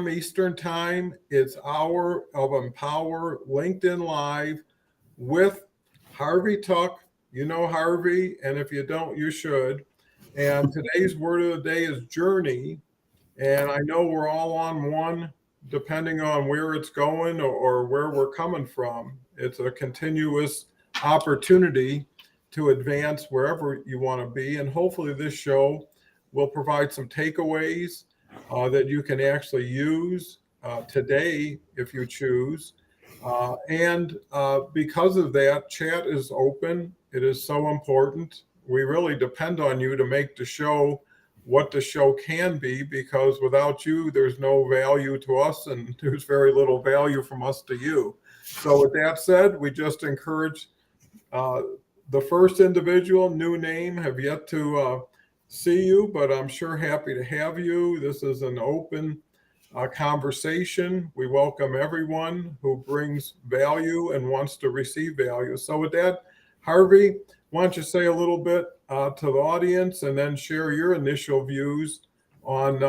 Eastern Time. It's Hour of Empower LinkedIn Live with Harvey Tuck. You know Harvey, and if you don't, you should. And today's word of the day is journey. And I know we're all on one, depending on where it's going or where we're coming from. It's a continuous opportunity to advance wherever you want to be. And hopefully, this show will provide some takeaways that you can actually use today if you choose. And because of that, chat is open. It is so important. We really depend on you to make the show what the show can be, because without you, there's no value to us and there's very little value from us to you. So, with that said, we just encourage uh, the first individual, new name, have yet to see you, but I'm sure happy to have you. This is an open conversation. We welcome everyone who brings value and wants to receive value. So, with that, Harvey, why don't you say a little bit to the audience and then share your initial views on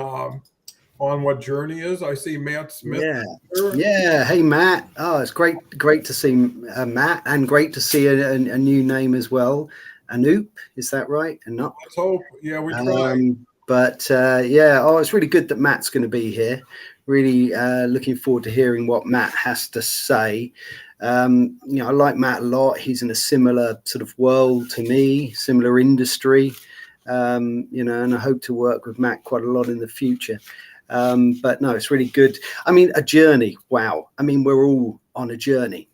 what journey is? I see Matt Smith Yeah, here. yeah. Hey, Matt. Oh, it's great to see Matt, and great to see a new name as well. Anoop, is that right? Anoop. Let's hope. Yeah, we try. Yeah. Oh, it's really good that Matt's going to be here. Really looking forward to hearing what Matt has to say. I like Matt a lot. He's in a similar sort of world to me, similar industry. And I hope to work with Matt quite a lot in the future. But no, it's really good. I mean, a journey. Wow. I mean, we're all on a journey.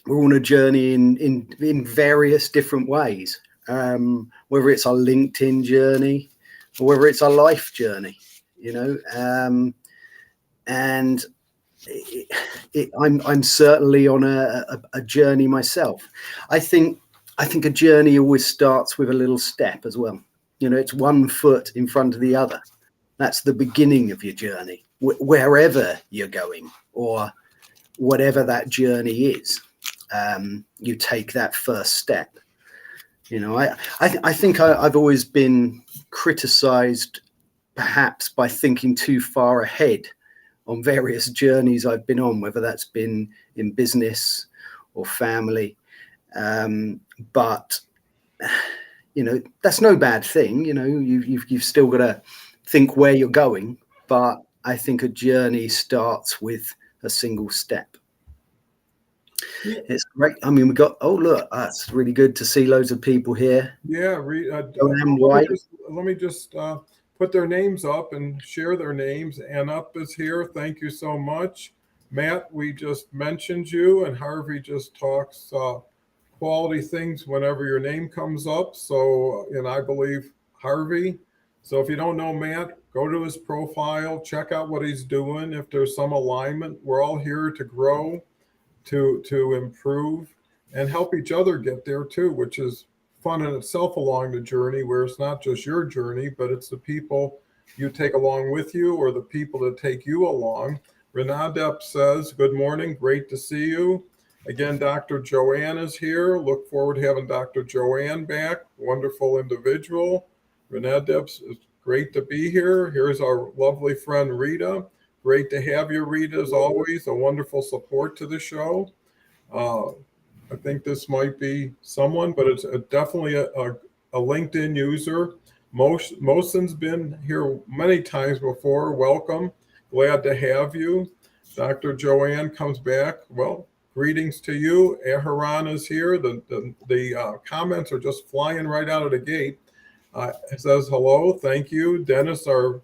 We're on a journey in various different ways. Whether it's our LinkedIn journey or whether it's our life journey, and I'm certainly on a journey myself. I think a journey always starts with a little step as well. It's one foot in front of the other. That's the beginning of your journey, wherever you're going or whatever that journey is. You take that first step. I think I've always been criticized, perhaps, by thinking too far ahead on various journeys I've been on, whether that's been in business or family. But that's no bad thing. You've still got to think where you're going, but I think a journey starts with a single step. Yeah. It's great. I mean, it's really good to see loads of people here. Yeah, let me just put their names up and share their names. And up is here. Thank you so much. Matt, we just mentioned you, and Harvey just talks quality things whenever your name comes up. So, and I believe Harvey. So if you don't know Matt, go to his profile, check out what he's doing. If there's some alignment, we're all here to grow, to improve, and help each other get there too, which is fun in itself along the journey, where it's not just your journey, but it's the people you take along with you or the people that take you along. Renadep says, good morning, great to see you. Again, Dr. Joanne is here. Look forward to having Dr. Joanne back. Wonderful individual. Renadep, it's great to be here. Here's our lovely friend Rita. Great to have you, Rita, as always. A wonderful support to the show. I think this might be someone, but it's definitely a LinkedIn user. Mosen's been here many times before. Welcome. Glad to have you. Dr. Joanne comes back. Well, greetings to you. Aharon is here. The comments are just flying right out of the gate. It says hello. Thank you. Dennis, our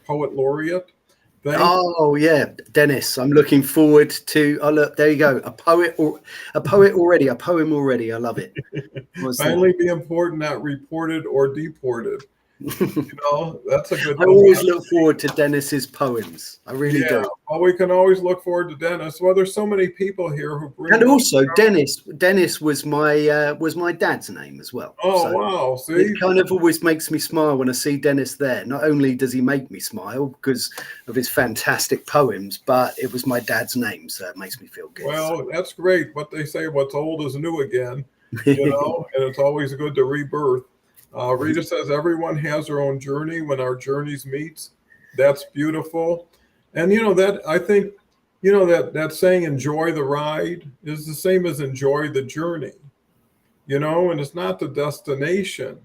poet laureate. Oh yeah, Dennis. I'm looking forward to. Oh look, there you go. A poem already. I love it. Finally, be important, not reported or deported. That's a good. I always look forward to Dennis's poems. I really do. Well, we can always look forward to Dennis. Well, there's so many people here who bring. And also, Dennis was my dad's name as well. Oh, so wow! See, it kind of always makes me smile when I see Dennis there. Not only does he make me smile because of his fantastic poems, but it was my dad's name, so it makes me feel good. Well, that's great. What they say, what's old is new again. And it's always good to rebirth. Rita says everyone has their own journey when our journeys meet. That's beautiful. And that I think, that saying, enjoy the ride, is the same as enjoy the journey, and it's not the destination.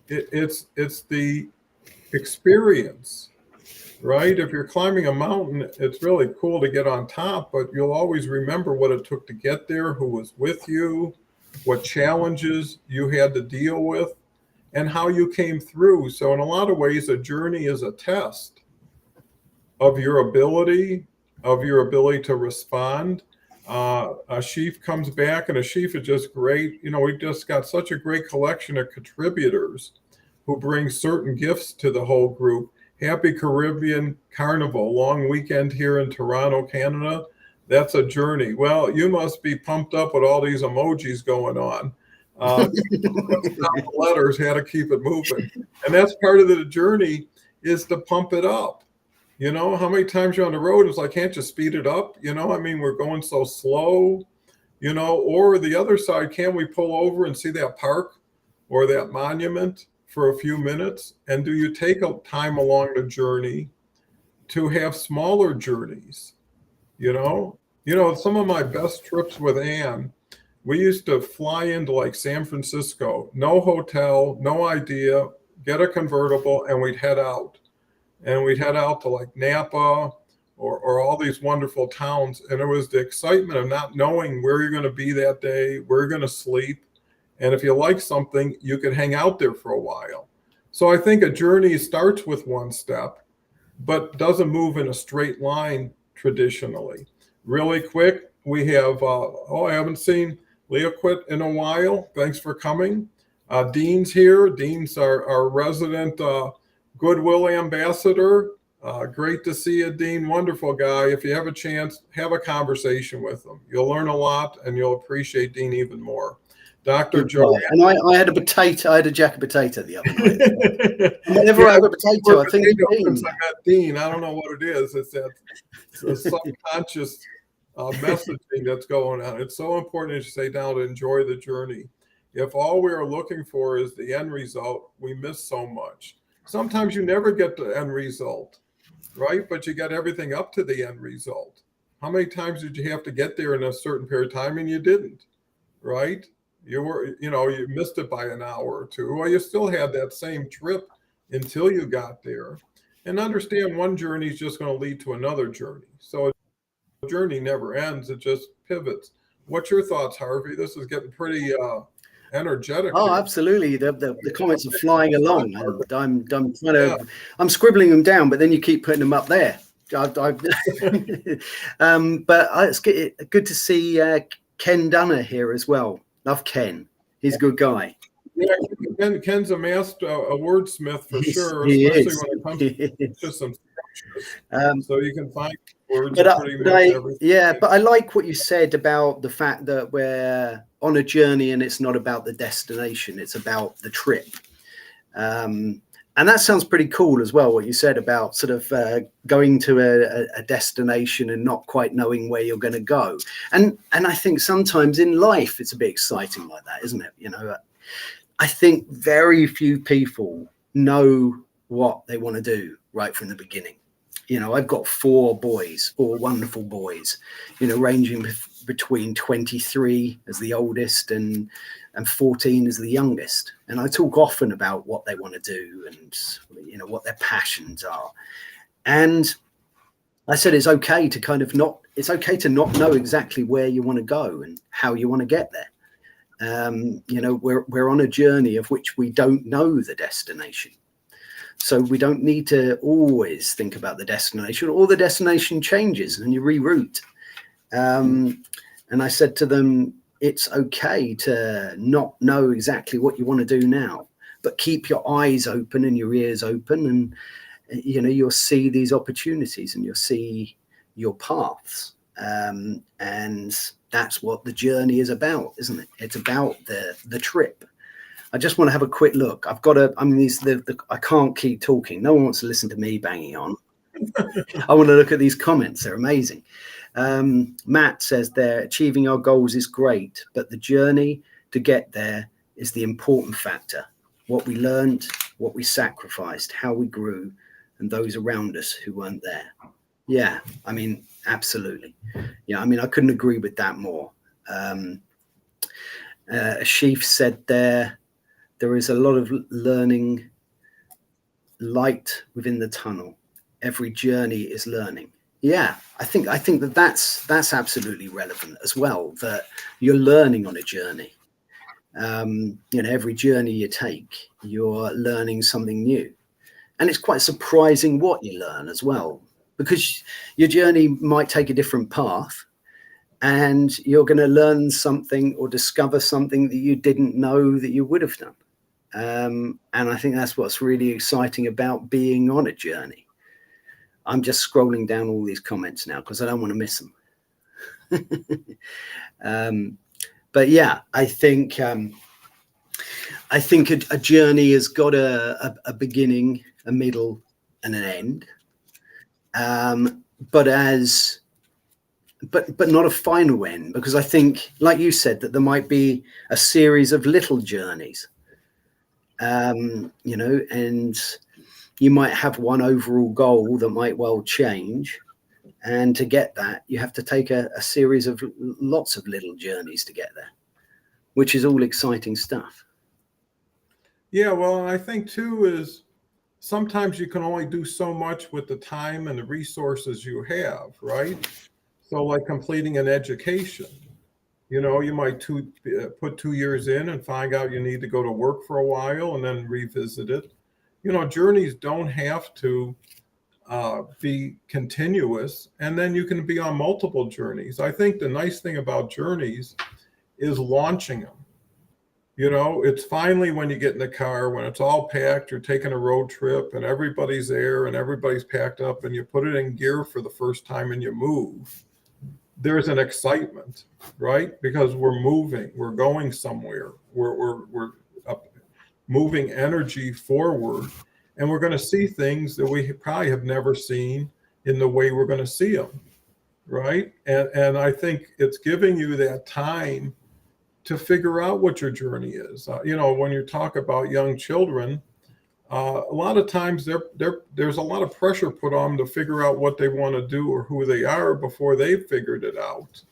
It's the experience, right? If you're climbing a mountain, it's really cool to get on top, but you'll always remember what it took to get there, who was with you, what challenges you had to deal with, and how you came through. So in a lot of ways, a journey is a test of your ability, to respond. A sheaf comes back, and a sheaf is just great. We've just got such a great collection of contributors who bring certain gifts to the whole group. Happy Caribbean Carnival, long weekend here in Toronto, Canada. That's a journey. Well, you must be pumped up with all these emojis going on. Letters, how to keep it moving. And that's part of the journey, is to pump it up. How many times you're on the road, it's like, can't you speed it up? We're going so slow, or the other side, can we pull over and see that park or that monument for a few minutes? And do you take a time along the journey to have smaller journeys? Some of my best trips with Ann, we used to fly into like San Francisco, no hotel, no idea, get a convertible, and we'd head out. And we'd head out to like Napa or all these wonderful towns. And it was the excitement of not knowing where you're going to be that day, where you're going to sleep. And if you like something, you could hang out there for a while. So I think a journey starts with one step, but doesn't move in a straight line traditionally. Really quick, we have, I haven't seen Leoquit in a while. Thanks for coming. Dean's here. Dean's our resident Goodwill ambassador. Great to see you, Dean. Wonderful guy. If you have a chance, have a conversation with him. You'll learn a lot, and you'll appreciate Dean even more. Dr. Joe. And I had a potato. I had a jack of potato the other night. Whenever I have a potato, I think Dean. I got Dean. I don't know what it is. It's a subconscious messaging that's going on. It's so important, as you say, now to enjoy the journey. If all we are looking for is the end result, we miss so much. Sometimes you never get the end result, right? But you got everything up to the end result. How many times did you have to get there in a certain period of time and you didn't, right? You missed it by an hour or two. Well, you still had that same trip until you got there. And understand, one journey is just going to lead to another journey. So a journey never ends. It just pivots. What's your thoughts, Harvey? This is getting pretty energetic. Oh, absolutely. The comments are flying along, and I'm scribbling them down, but then you keep putting them up there. But it's good to see Ken Dunner here as well. Love Ken. He's a good guy. Yeah, Ken's a wordsmith for sure, especially when it comes to some structures. So you can find words but I like what you said about the fact that we're on a journey and it's not about the destination, it's about the trip. And that sounds pretty cool as well, what you said about sort of going to a destination and not quite knowing where you're going to go. And I think sometimes in life it's a bit exciting like that, isn't it? I think very few people know what they want to do right from the beginning. I've got four wonderful boys, ranging between 23 as the oldest and 14 as the youngest. And I talk often about what they want to do and, what their passions are. And I said, it's okay to not know exactly where you want to go and how you want to get there. We're on a journey of which we don't know the destination. So we don't need to always think about the destination, or the destination changes and you reroute. And I said to them, it's okay to not know exactly what you want to do now, but keep your eyes open and your ears open, and you'll see these opportunities and you'll see your paths. And that's what the journey is about, isn't it? It's about the trip. I just want to have a quick look. I can't keep talking. No one wants to listen to me banging on. I want to look at these comments. They're amazing. Matt says there, achieving our goals is great, but the journey to get there is the important factor. What we learned, what we sacrificed, how we grew, and those around us who weren't there. Yeah, I mean, absolutely. Yeah, I mean, I couldn't agree with that more. Sheaf said there is a lot of learning light within the tunnel. Every journey is learning. Yeah, I think that that's absolutely relevant as well, that you're learning on a journey. Every journey you take, you're learning something new. And it's quite surprising what you learn as well, because your journey might take a different path, and you're going to learn something or discover something that you didn't know that you would have done. And I think that's what's really exciting about being on a journey. I'm just scrolling down all these comments now because I don't want to miss them. But yeah, I think a journey has got a beginning, a middle, and an end. But not a final end, because I think, like you said, that there might be a series of little journeys, and you might have one overall goal that might well change. And to get that, you have to take a series of lots of little journeys to get there, which is all exciting stuff. Yeah, well, I think too is sometimes you can only do so much with the time and the resources you have, right? So like completing an education, you might put 2 years in and find out you need to go to work for a while and then revisit it. Journeys don't have to be continuous, and then you can be on multiple journeys. I think the nice thing about journeys is launching them. It's finally when you get in the car, when it's all packed, you're taking a road trip and everybody's there and everybody's packed up and you put it in gear for the first time and you move. There's an excitement, right? Because we're moving, we're going somewhere, we're moving energy forward, and we're going to see things that we probably have never seen in the way we're going to see them, right? And I think it's giving you that time to figure out what your journey is. When you talk about young children, a lot of times there's a lot of pressure put on them to figure out what they want to do or who they are before they've figured it out.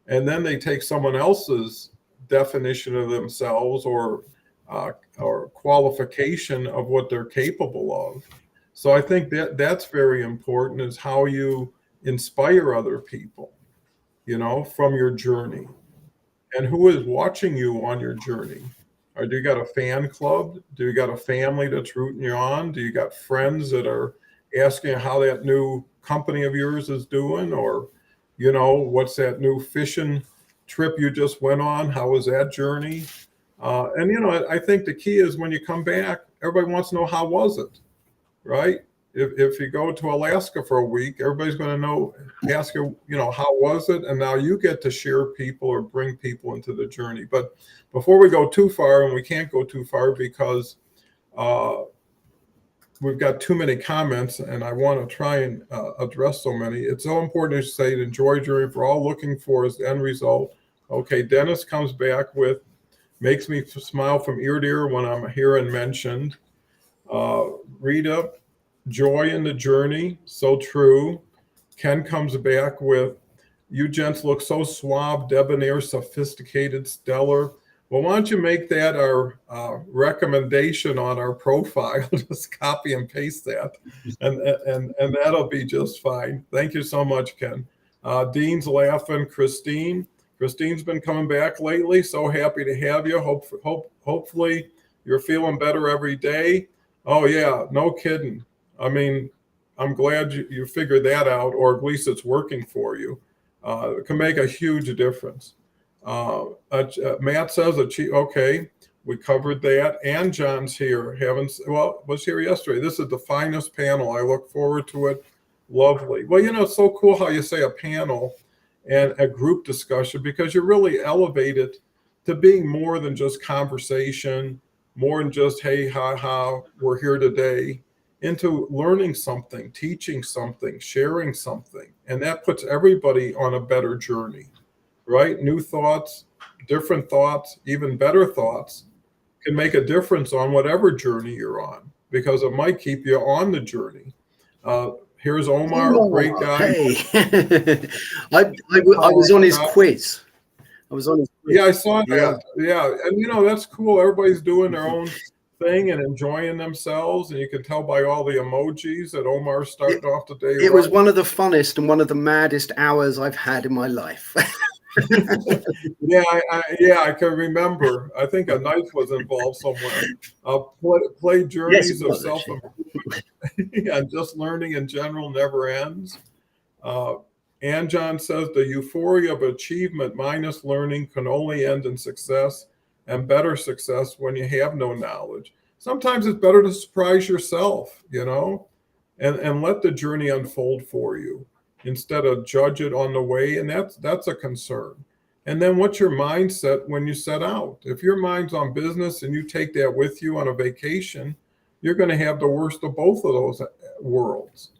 And then they take someone else's definition of themselves or qualification of what they're capable of. So I think that's very important, is how you inspire other people, from your journey. And who is watching you on your journey? Or do you got a fan club? Do you got a family that's rooting you on? Do you got friends that are asking how that new company of yours is doing? Or, what's that new fishing trip you just went on? How was that journey? And I think the key is when you come back, everybody wants to know, how was it, right? If you go to Alaska for a week, everybody's going to ask you, how was it? And now you get to share people or bring people into the journey. But before we go too far, and we can't go too far because we've got too many comments and I want to try and address so many. It's so important to say, enjoy journey, for all looking for is the end result. Okay, Dennis comes back with, makes me smile from ear to ear when I'm here and mentioned. Rita, joy in the journey, so true. Ken comes back with, you gents look so suave, debonair, sophisticated, stellar. Well, why don't you make that our recommendation on our profile? Just copy and paste that, and that'll be just fine. Thank you so much, Ken. Dean's laughing. Christine's been coming back lately. So happy to have you. Hopefully you're feeling better every day. Oh yeah, no kidding. I mean, I'm glad you figured that out, or at least it's working for you. It can make a huge difference. Matt says, okay, we covered that. And John's here. Was here yesterday. This is the finest panel. I look forward to it. Lovely. Well, it's so cool how you say a panel and a group discussion, because you really elevate it to being more than just conversation, more than just, hey, ha, we're here today, into learning something, teaching something, sharing something. And that puts everybody on a better journey, right? New thoughts, different thoughts, even better thoughts can make a difference on whatever journey you're on, because it might keep you on the journey. Here's Omar, great guy. Hey, I was on his quiz. I was on his quiz. Yeah, I saw that. Yeah, and that's cool. Everybody's doing their own thing and enjoying themselves, and you can tell by all the emojis that Omar's starting off the day. It was one of the funnest and one of the maddest hours I've had in my life. I can remember. I think a knife was involved somewhere. Play journeys of self-improvement and just learning in general never ends. Anjan says the euphoria of achievement minus learning can only end in success and better success when you have no knowledge. Sometimes it's better to surprise yourself, and let the journey unfold for you instead of judge it on the way. And that's a concern. And then what's your mindset when you set out? If your mind's on business and you take that with you on a vacation, you're going to have the worst of both of those worlds.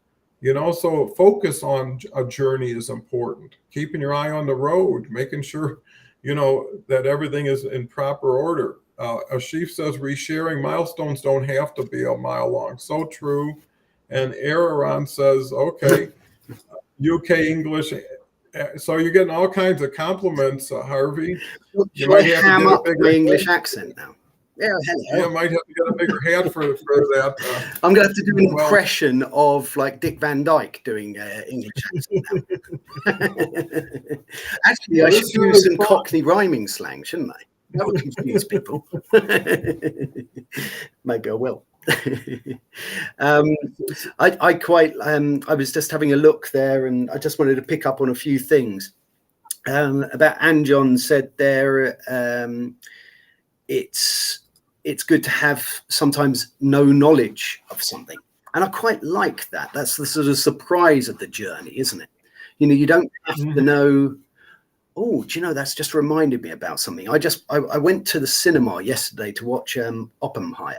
So focus on a journey is important. Keeping your eye on the road, making sure, that everything is in proper order. Ashif says resharing milestones don't have to be a mile long. So true. And Araron says, okay, UK English. So you're getting all kinds of compliments, Harvey. You might have ham up my English accent now. Yeah, you might have to get a bigger hat for that. I'm going to have to do an impression of like Dick Van Dyke doing English accent now. Actually, I should use some Cockney rhyming slang, shouldn't I? That would confuse people. Maybe I will. I was just having a look there, and I just wanted to pick up on a few things about Anjan said there. It's good to have sometimes no knowledge of something, and I quite like that. That's the sort of surprise of the journey, isn't it? You don't have to know. Oh, do you know, that's just reminded me about something. I went to the cinema yesterday to watch Oppenheimer.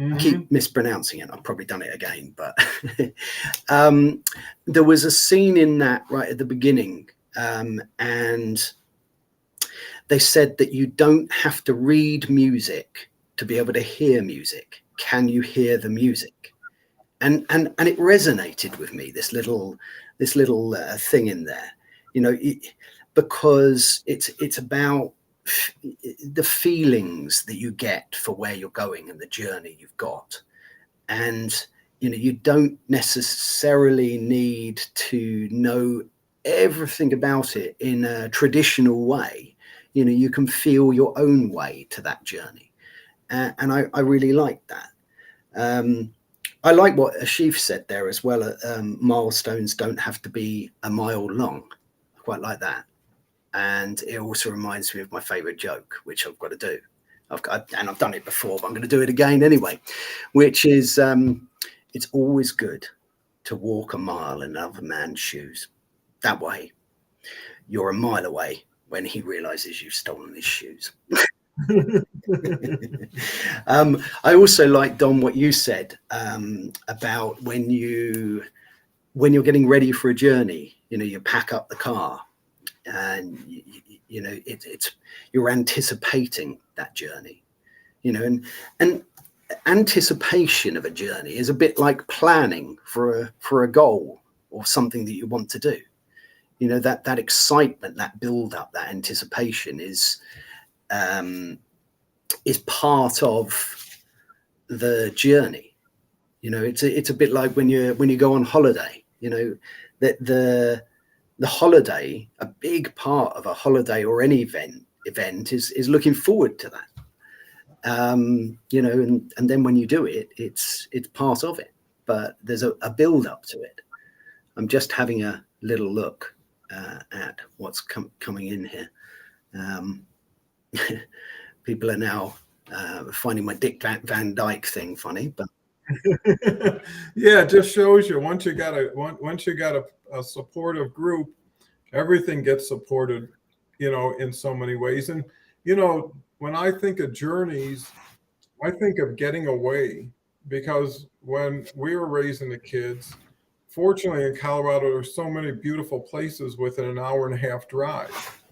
I keep mispronouncing it. I've probably done it again, but there was a scene in that right at the beginning, and they said that you don't have to read music to be able to hear music. Can you hear the music? And it resonated with me. This little thing in there, because it's about the feelings that you get for where you're going and the journey you've got. And you don't necessarily need to know everything about it in a traditional way. You can feel your own way to that journey, and I really like that. I like what Ashif said there as well. Milestones don't have to be a mile long. I quite like that. And it also reminds me of my favorite joke, which I've got to do. I've done it before, but I'm going to do it again anyway, which is it's always good to walk a mile in another man's shoes. That way, you're a mile away when he realizes you've stolen his shoes. I also like, Don, what you said about when you're getting ready for a journey, you pack up the car. And you're anticipating that journey, and anticipation of a journey is a bit like planning for a goal or something that you want to do. That excitement, that build up, that anticipation is part of the journey. It's a bit like when you go on holiday. That the holiday, a big part of a holiday or any event is looking forward to that. And then when you do it, it's part of it, but there's a build up to it. I'm just having a little look at what's coming in here. People are now finding my Dick Van Dyke thing funny, but yeah, it just shows you once you got a supportive group, everything gets supported, in so many ways. And when I think of journeys, I think of getting away, because when we were raising the kids, fortunately in Colorado, there's so many beautiful places within an hour and a half drive.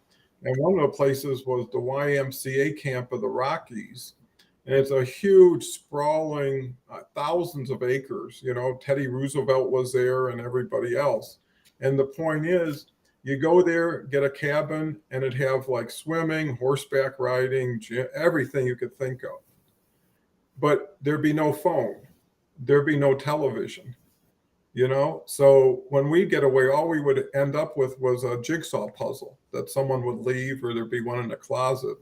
And one of the places was the YMCA camp of the Rockies. And it's a huge, sprawling, thousands of acres. You know, Teddy Roosevelt was there and everybody else. And the point is, you go there, get a cabin, and it'd have like swimming, horseback riding, everything you could think of. But there'd be no phone, there'd be no television, you know? So when we get away, all we would end up with was a jigsaw puzzle that someone would leave, or there'd be one in the closet.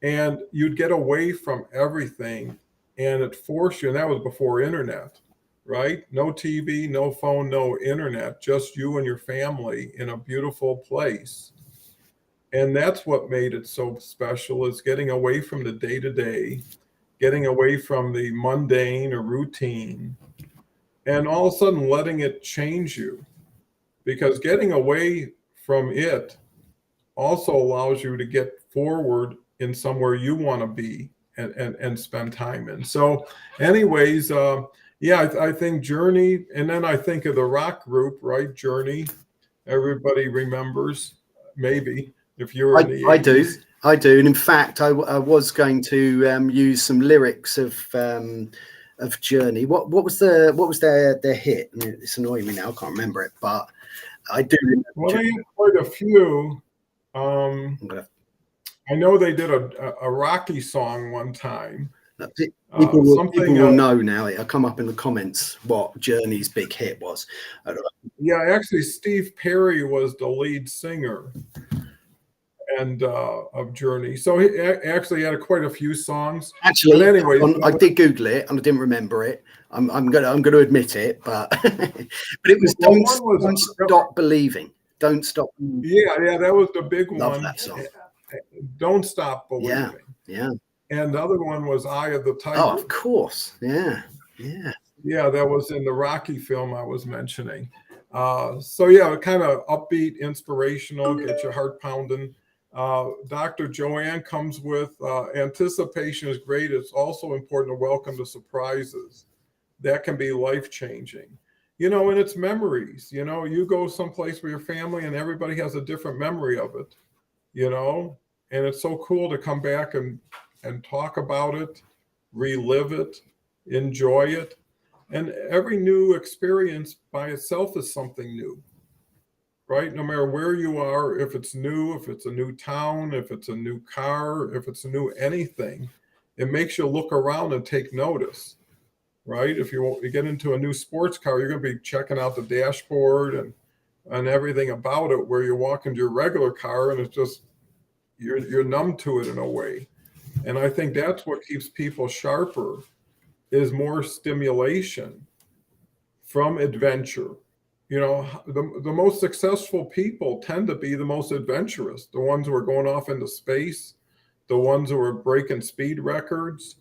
And you'd get away from everything, and it forced you, and that was before internet, right? No TV, no phone, no internet, just you and your family in a beautiful place. And that's what made it so special, is getting away from the day-to-day, getting away from the mundane or routine, and all of a sudden letting it change you. Because getting away from it also allows you to get forward in somewhere you want to be and spend time in. So anyways, I think Journey, and then I think of the rock group, right? Journey, everybody remembers, maybe, if you were in the 80s. I do. And in fact, I was going to use some lyrics of Journey. What was their hit? I mean, it's annoying me now, I can't remember it, but I do. Well, they had quite a few. I know they did a Rocky song one time. People will know now. It'll come up in the comments what Journey's big hit was. Yeah, actually, Steve Perry was the lead singer and of Journey. So he actually had quite a few songs. Actually, but anyway, I did Google it and I didn't remember it. I'm gonna admit it, but it was Don't Stop Believing. Don't Stop Believing. Yeah, that was the big Love one. that song. Don't Stop Believing. Yeah. And the other one was Eye of the Tiger. Oh, of course. Yeah. Yeah, that was in the Rocky film I was mentioning. So yeah, kind of upbeat, inspirational, get your heart pounding. Dr. Joanne comes with anticipation is great. It's also important to welcome the surprises. That can be life-changing. You know, and it's memories. You know, you go someplace with your family and everybody has a different memory of it, you know, and it's so cool to come back and talk about it, relive it, enjoy it. And every new experience by itself is something new, right? No matter where you are, if it's new, if it's a new town, if it's a new car, if it's a new anything, it makes you look around and take notice, right? If you get into a new sports car, you're going to be checking out the dashboard and everything about it, where you walk into your regular car and it's just, you're numb to it in a way. And I think that's what keeps people sharper, is more stimulation from adventure. You know, the most successful people tend to be the most adventurous, the ones who are going off into space, the ones who are breaking speed records.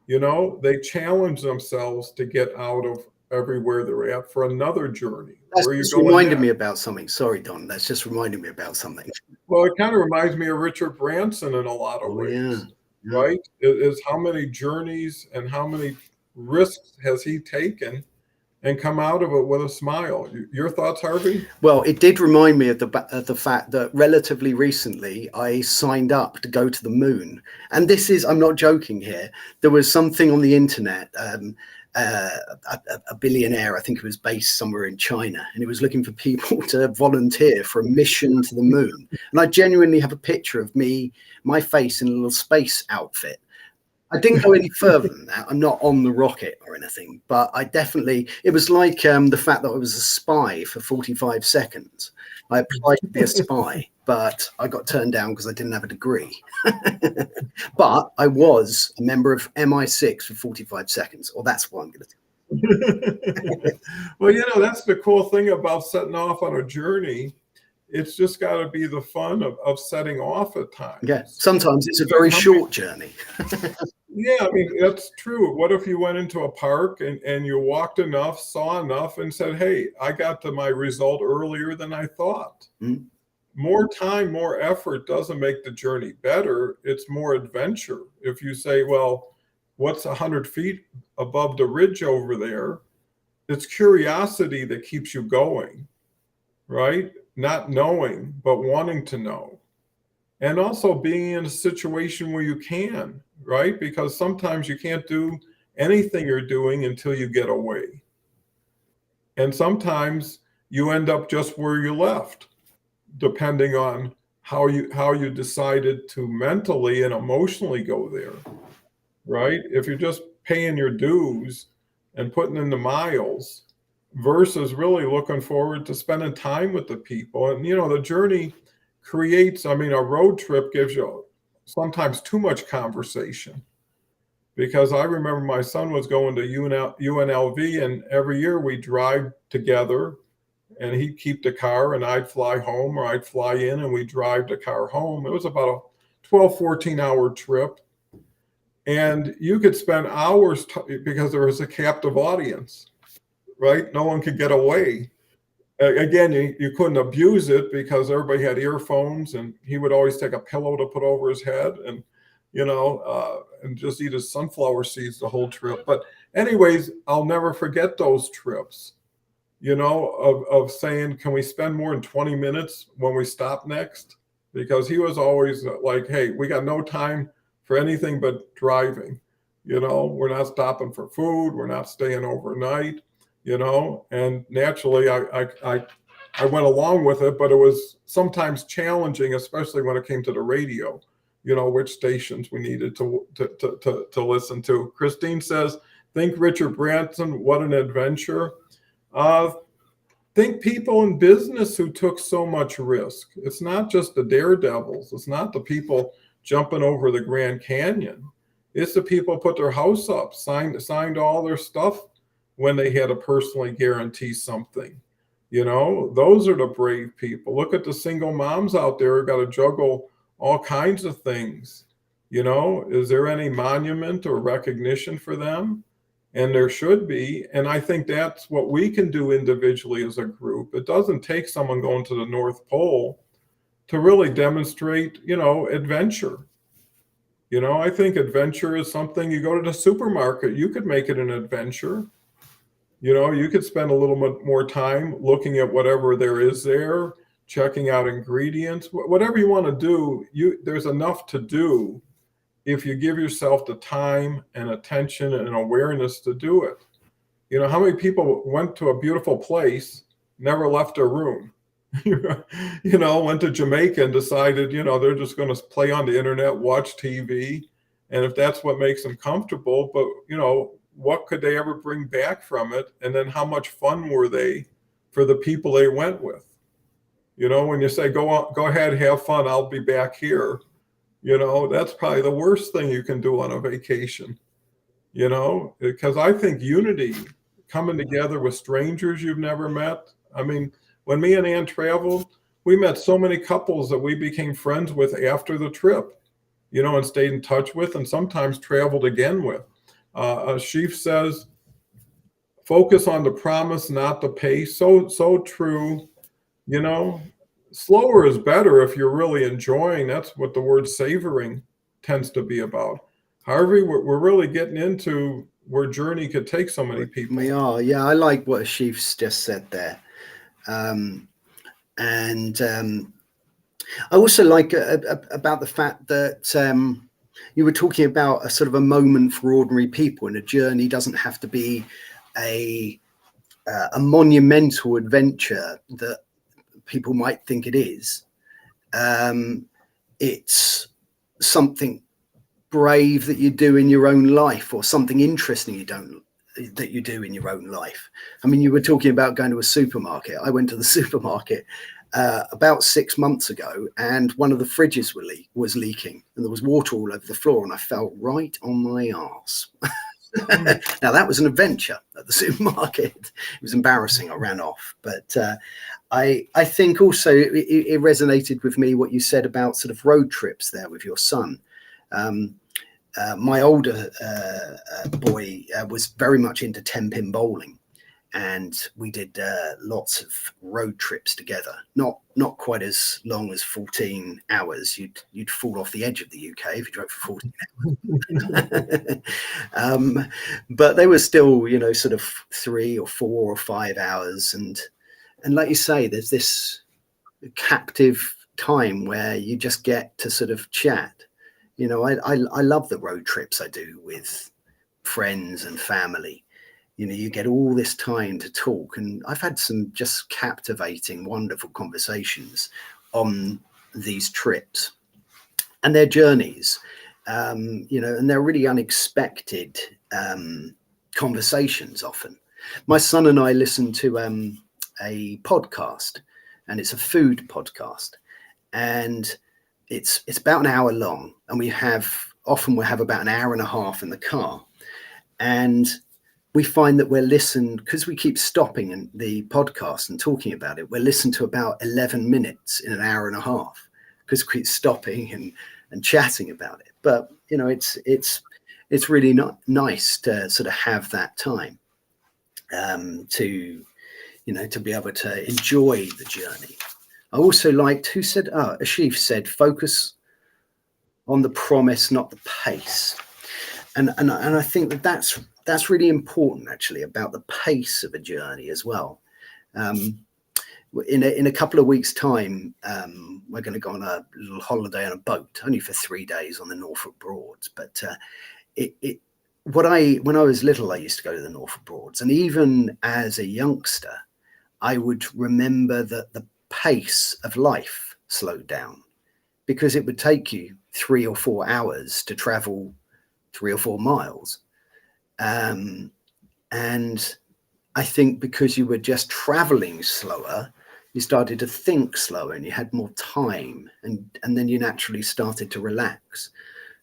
You know, they challenge themselves to get out of everywhere they're at for another journey. That's just reminded me about something. Sorry, Don. That's just reminded me about something. Well, it kind of reminds me of Richard Branson in a lot of ways. Yeah. Right? Is how many journeys and how many risks has he taken and come out of it with a smile? Your thoughts, Harvey? Well, it did remind me of the fact that relatively recently I signed up to go to the moon. And this is, I'm not joking here. There was something on the internet, a billionaire, I think it was based somewhere in China, and he was looking for people to volunteer for a mission to the moon. And I genuinely have a picture of my face in a little space outfit. I didn't go any further than that. I'm not on the rocket or anything, but it was like the fact that I was a spy for 45 seconds. I applied to be a spy, but I got turned down because I didn't have a degree. But I was a member of MI6 for 45 seconds, or that's what I'm going to do. Well, you know, that's the cool thing about setting off on a journey. It's just got to be the fun of setting off at times. Yeah, sometimes it's a very short journey. Yeah, I mean, that's true. What if you went into a park and you walked enough, saw enough, and said, hey, I got to my result earlier than I thought. Mm. More time, more effort doesn't make the journey better. It's more adventure. If you say, well, what's 100 feet above the ridge over there? It's curiosity that keeps you going, right? Not knowing, but wanting to know. And also being in a situation where you can, right? Because sometimes you can't do anything you're doing until you get away. And sometimes you end up just where you left, depending on how you decided to mentally and emotionally go there, right? If you're just paying your dues and putting in the miles versus really looking forward to spending time with the people. And, the journey creates, a road trip gives you sometimes too much conversation. Because I remember my son was going to UNLV, and every year we drive together, and he'd keep the car and I'd fly home, or I'd fly in and we drive the car home. It was about a 12, 14-hour trip. And you could spend hours because there was a captive audience, right? No one could get away. Again, you couldn't abuse it because everybody had earphones, and he would always take a pillow to put over his head and, and just eat his sunflower seeds the whole trip. But anyways, I'll never forget those trips, of saying, can we spend more than 20 minutes when we stop next? Because he was always like, hey, we got no time for anything but driving. We're not stopping for food. We're not staying overnight, and naturally I went along with it, but it was sometimes challenging, especially when it came to the radio, which stations we needed to listen to. Christine says, think Richard Branson, what an adventure. Think people in business who took so much risk. It's not just the daredevils. It's not the people jumping over the Grand Canyon. It's the people who put their house up, signed all their stuff when they had to personally guarantee something. Those are the brave people. Look at the single moms out there who got to juggle all kinds of things. Is there any monument or recognition for them? And there should be. And I think that's what we can do individually as a group. It doesn't take someone going to the North Pole to really demonstrate, adventure. I think adventure is something, you go to the supermarket, you could make it an adventure. You could spend a little bit more time looking at whatever there is there, checking out ingredients, whatever you want to do. There's enough to do if you give yourself the time and attention and awareness to do it. How many people went to a beautiful place, never left their room? Went to Jamaica and decided, they're just going to play on the internet, watch TV. And if that's what makes them comfortable, but, what could they ever bring back from it? And then how much fun were they for the people they went with? When you say, go ahead, have fun, I'll be back here. That's probably the worst thing you can do on a vacation, because I think unity, coming together with strangers you've never met. When me and Ann traveled, we met so many couples that we became friends with after the trip, and stayed in touch with, and sometimes traveled again with. Sheaf says, focus on the promise, not the pace. So true. Slower is better if you're really enjoying. That's what the word savoring tends to be about. Harvey, we're really getting into where journey could take so many people. We are. Yeah, I like what Sheaf's just said there. I also like about the fact that you were talking about a sort of a moment for ordinary people, and a journey doesn't have to be a monumental adventure that people might think it is. It's something brave that you do in your own life, or something interesting that you do in your own life. You were talking about going to a supermarket. I went to the supermarket about 6 months ago, and one of the fridges was leaking, and there was water all over the floor, and I fell right on my arse. Now that was an adventure at the supermarket. It was embarrassing. I ran off, but I think also it resonated with me what you said about sort of road trips there with your son. My older boy was very much into 10-pin bowling, and we did lots of road trips together. Not quite as long as 14 hours. You'd fall off the edge of the UK if you drove for 14 hours. But they were still, sort of 3 or 4 or 5 hours, and like you say, there's this captive time where you just get to sort of chat. You know, I love the road trips I do with friends and family. You know, you get all this time to talk, and I've had some just captivating, wonderful conversations on these trips and their journeys. You know, and they're really unexpected conversations often. My son and I listen to a podcast, and it's a food podcast, and it's about an hour long, and we have about an hour and a half in the car, and we find that we're listened, because we keep stopping in the podcast and talking about it, we're listened to about 11 minutes in an hour and a half, because we keep stopping and chatting about it. But you know, it's really not nice to sort of have that time to, you know, to be able to enjoy the journey. I also liked, who said, Ashif said, focus on the promise, not the pace. And I think that's really important, actually, about the pace of a journey as well. In a couple of weeks' time, we're going to go on a little holiday on a boat, only for 3 days on the Norfolk Broads. But when I was little, I used to go to the Norfolk Broads, and even as a youngster, I would remember that the pace of life slowed down, because it would take you 3 or 4 hours to travel 3 or 4 miles. And I think because you were just traveling slower, you started to think slower, and you had more time, and then you naturally started to relax.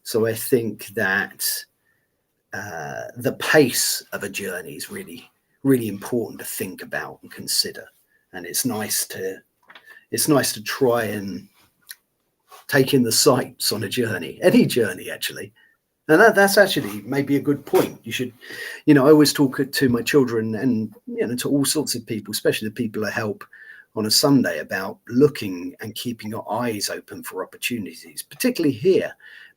So I think that the pace of a journey is really, really important to think about and consider. And it's nice to try and take in the sights on a journey, any journey, actually. And that's actually maybe a good point. You should, you know, I always talk to my children, and, you know, to all sorts of people, especially the people I help on a Sunday, about looking and keeping your eyes open for opportunities, particularly here,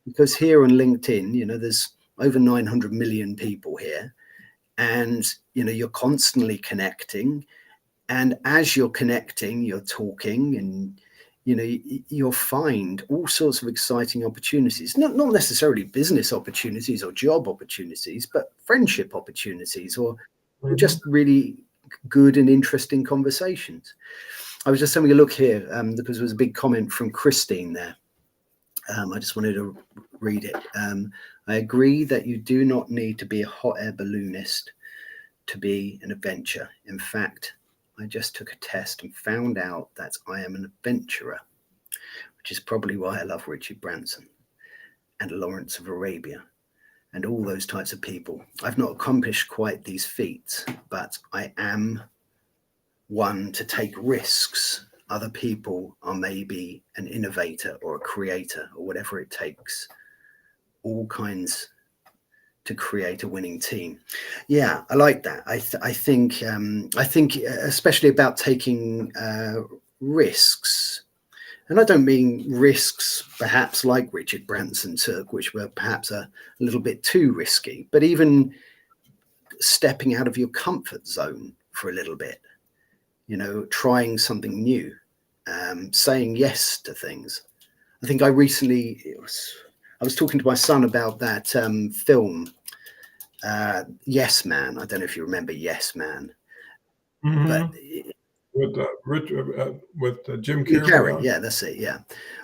because here on LinkedIn, you know, there's over 900 million people here, and, you know, you're constantly connecting. And as you're connecting, you're talking, and, you know, you'll find all sorts of exciting opportunities, not necessarily business opportunities or job opportunities, but friendship opportunities, or just really good and interesting conversations. I was just having a look here because there was a big comment from Christine there. I just wanted to read it. I agree that you do not need to be a hot air balloonist to be an adventurer. In fact, I just took a test and found out that I am an adventurer, which is probably why I love Richard Branson and Lawrence of Arabia and all those types of people. I've not accomplished quite these feats, but I am one to take risks. Other people are maybe an innovator or a creator or whatever it takes, all kinds, to create a winning team. Yeah, I like that. I think especially about taking risks. And I don't mean risks perhaps like Richard Branson took, which were perhaps a little bit too risky, but even stepping out of your comfort zone for a little bit, you know, trying something new, saying yes to things. I think I was talking to my son about that film, Yes Man. I don't know if you remember Yes Man. Mm-hmm. But with Jim Carrey. Yeah, that's it. Yeah,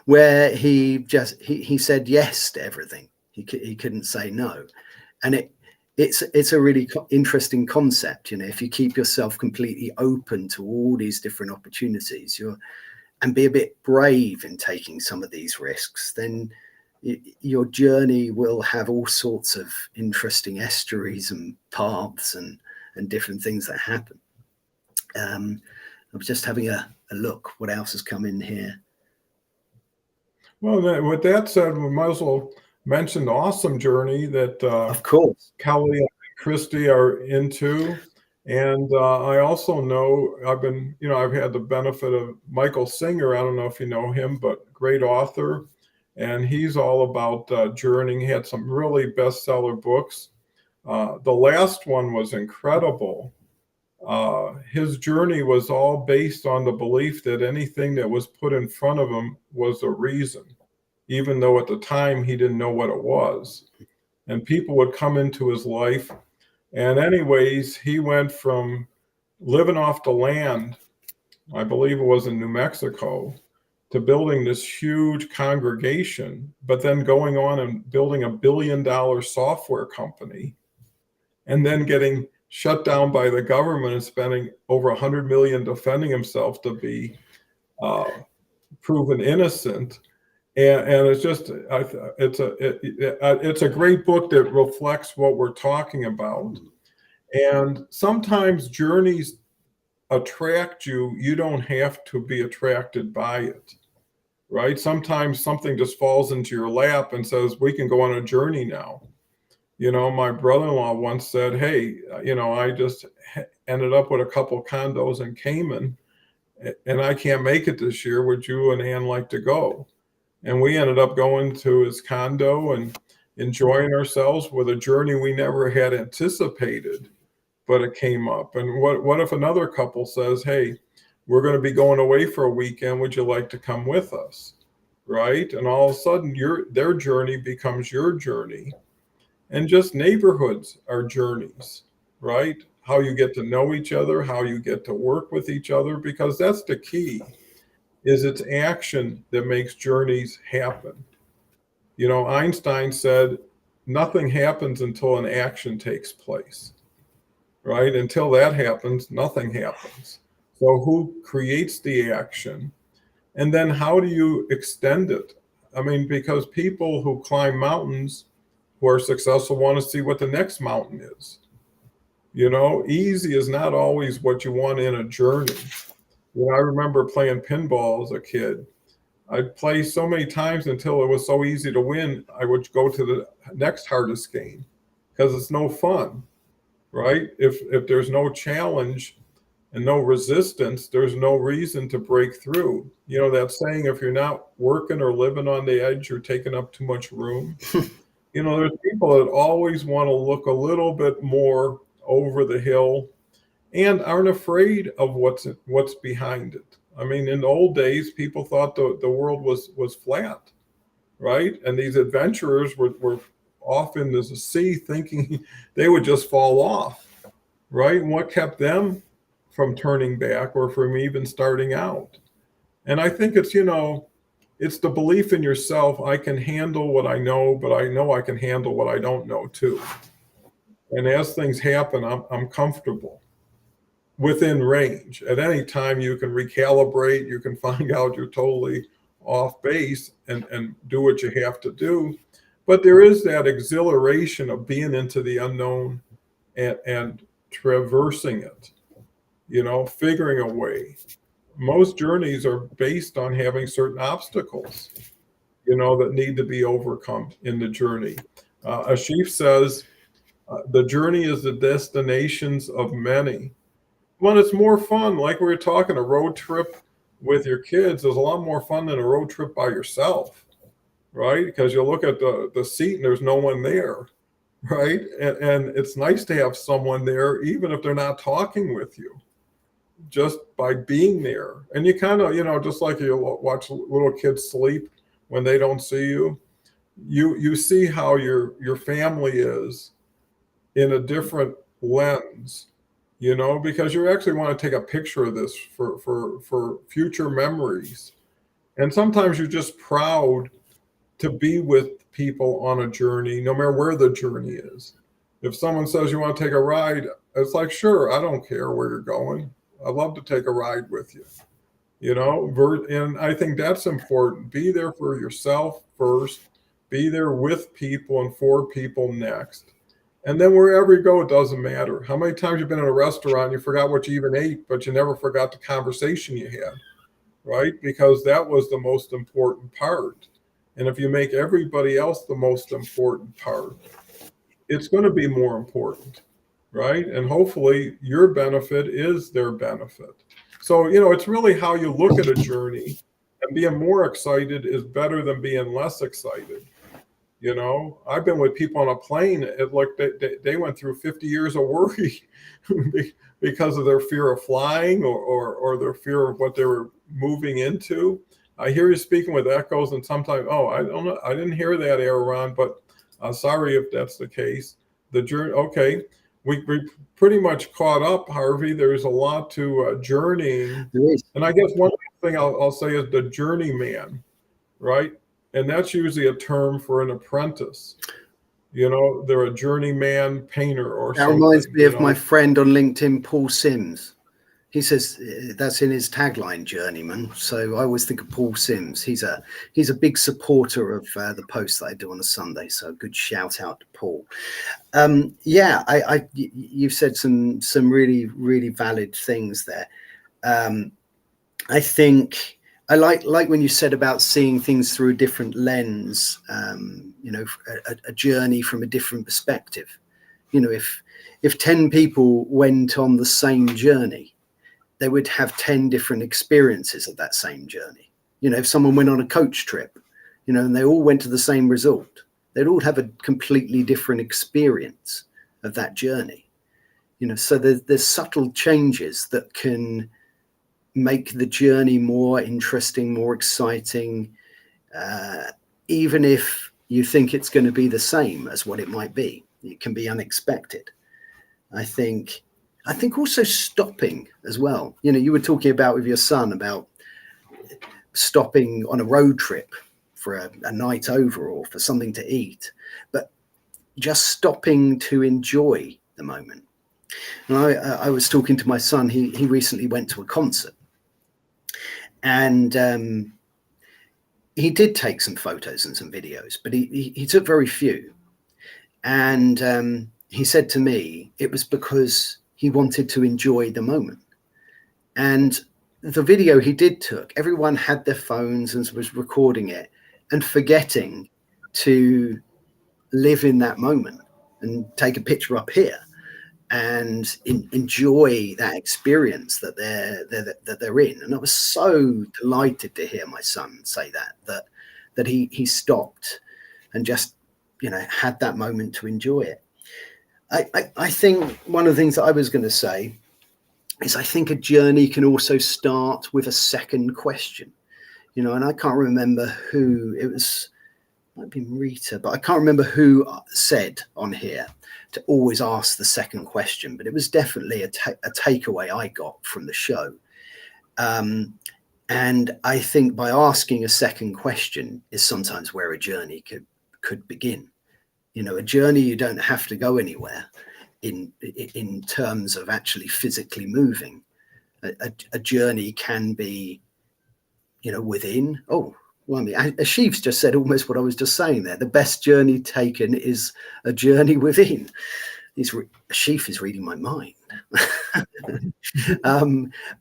where he said yes to everything. He couldn't say no, and it's a really interesting concept. You know, if you keep yourself completely open to all these different opportunities, and be a bit brave in taking some of these risks, then your journey will have all sorts of interesting estuaries and paths and different things that happen. I was just having a look what else has come in here. Well, with that said, we might as well mention the awesome journey that of course Kelly and Christy are into. And I also know I've had the benefit of Michael Singer. I don't know if you know him, but great author. And he's all about journeying. He had some really bestseller books. The last one was incredible. His journey was all based on the belief that anything that was put in front of him was a reason. even though at the time he didn't know what it was. And people would come into his life. And anyways, he went from living off the land, I believe it was in New Mexico, to building this huge congregation, but then going on and building $1 billion software company, and then getting shut down by the government and spending over 100 million defending himself to be proven innocent. And it's just, it's a great book that reflects what we're talking about. And sometimes journeys attract you. You don't have to be attracted by it, right? Sometimes something just falls into your lap and says, we can go on a journey now. You know, my brother-in-law once said, hey, you know, I just ended up with a couple condos in Cayman and I can't make it this year. Would you and Ann like to go? And we ended up going to his condo and enjoying ourselves with a journey we never had anticipated, but it came up. And what if another couple says, hey, we're going to be going away for a weekend. Would you like to come with us? Right? And all of a sudden their journey becomes your journey. And just neighborhoods are journeys, right? How you get to know each other, how you get to work with each other, because that's the key. Is it's action that makes journeys happen. You know, Einstein said, nothing happens until an action takes place, right? Until that happens, nothing happens. So who creates the action? And then how do you extend it? I mean, because people who climb mountains who are successful want to see what the next mountain is. You know, easy is not always what you want in a journey. You know, I remember playing pinball as a kid. I'd play so many times until it was so easy to win, I would go to the next hardest game because it's no fun, right? If there's no challenge and no resistance, there's no reason to break through. You know, that saying, if you're not working or living on the edge, you're taking up too much room. You know, there's people that always want to look a little bit more over the hill and aren't afraid of what's behind it. I mean, in the old days, people thought the world was flat, right? And these adventurers were off in the sea thinking they would just fall off, right? And what kept them from turning back or from even starting out? And I think it's, you know, it's the belief in yourself. I can handle what I know, but I know I can handle what I don't know too. And as things happen, I'm comfortable within range. At any time, you can recalibrate, you can find out you're totally off base and do what you have to do. But there is that exhilaration of being into the unknown and traversing it, you know, figuring a way. Most journeys are based on having certain obstacles, you know, that need to be overcome in the journey. Ashif says, the journey is the destinations of many. Well, it's more fun. Like we were talking, a road trip with your kids is a lot more fun than a road trip by yourself, right? Because you look at the seat and there's no one there, right? And it's nice to have someone there, even if they're not talking with you, just by being there. And you kind of, you know, just like you watch little kids sleep when they don't see you, you see how your family is in a different lens, you know, because you actually want to take a picture of this for future memories. And sometimes you're just proud to be with people on a journey, no matter where the journey is. If someone says you want to take a ride, it's like, sure, I don't care where you're going. I'd love to take a ride with you, you know, and I think that's important. Be there for yourself first, be there with people and for people next. And then wherever you go, it doesn't matter. How many times you've been in a restaurant, you forgot what you even ate, but you never forgot the conversation you had, right? Because that was the most important part. And if you make everybody else the most important part, it's going to be more important, right? And hopefully your benefit is their benefit. So, you know, it's really how you look at a journey, and being more excited is better than being less excited. You know, I've been with people on a plane. It looked they went through 50 years of worry because of their fear of flying or their fear of what they were moving into. I hear you speaking with echoes, and sometimes, oh, I don't know, I didn't hear that, Aaron, but sorry if that's the case. The journey, okay, we pretty much caught up, Harvey. There's a lot to journeying, There is. and I guess one thing I'll say is the journeyman, right? And that's usually a term for an apprentice. You know, they're a journeyman painter or That something. reminds me you of know? my friend on LinkedIn, Paul Sims. He says that's in his tagline, journeyman. So I always think of Paul Sims. He's a big supporter of the posts that I do on a Sunday. So good shout out to Paul. Yeah, you've said some really, really valid things there. I think I like when you said about seeing things through a different lens, you know, a journey from a different perspective. You know, if 10 people went on the same journey, they would have 10 different experiences of that same journey. You know, if someone went on a coach trip, you know, and they all went to the same resort, they'd all have a completely different experience of that journey. You know, so there's subtle changes that can make the journey more interesting, more exciting, even if you think it's going to be the same as what it might be. It can be unexpected. I think also stopping as well. You know, you were talking about with your son about stopping on a road trip for a night over or for something to eat, but just stopping to enjoy the moment. And I was talking to my son. He recently went to a concert, and he did take some photos and some videos, but he took very few. And he said to me it was because he wanted to enjoy the moment. And the video he did took, everyone had their phones and was recording it and forgetting to live in that moment and take a picture up here and enjoy that experience that they're in. And I was so delighted to hear my son say that he stopped and just, you know, had that moment to enjoy it. I think one of the things that I was going to say is I think a journey can also start with a second question, you know, and I can't remember who it was. Might be Rita, but I can't remember who said on here to always ask the second question, but it was definitely a takeaway I got from the show. And I think by asking a second question is sometimes where a journey could begin. You know, a journey, you don't have to go anywhere in terms of actually physically moving. A journey can be, you know, within. Oh, well, I mean, Ashif's just said almost what I was just saying there. The best journey taken is a journey within. Ashif is reading my mind.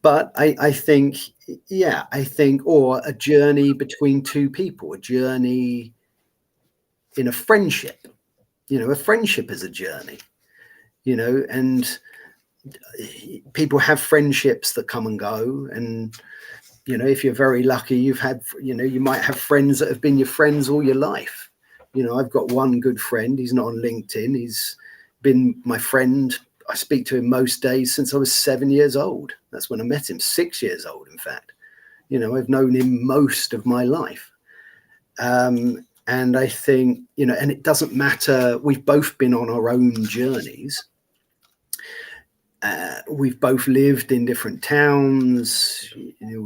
But I think, yeah, or a journey between two people, a journey in a friendship. You know, a friendship is a journey, you know, and people have friendships that come and go. And, you know, if you're very lucky, you've had, you know, you might have friends that have been your friends all your life. You know, I've got one good friend. He's not on LinkedIn. He's been my friend. I speak to him most days since I was 7 years old. That's when I met him, 6 years old, in fact. You know, I've known him most of my life. And I think, you know, and it doesn't matter. We've both been on our own journeys. We've both lived in different towns. You know,